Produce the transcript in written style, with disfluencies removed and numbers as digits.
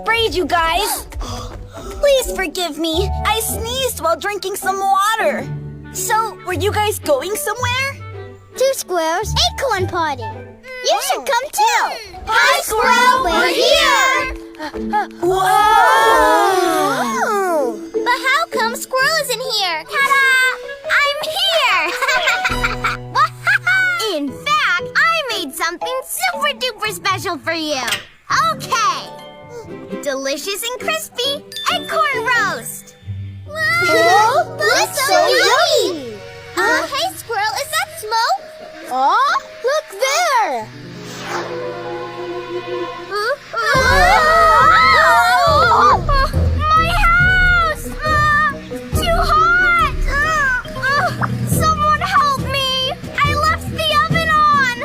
sprayed you guys. Please forgive me. I sneezed while drinking some water. So, were you guys going somewhere? 2 squirrels, acorn party. You should come too. Hi, Squirrel. We're here. Whoa! But how come Squirrel isn't here? Ta-da! I'm here! In fact, I made something super duper special for you. Okay. Delicious and crispy acorn roast. Oh, looks so yummy. Hey, Squirrel, is that smoke? Oh, look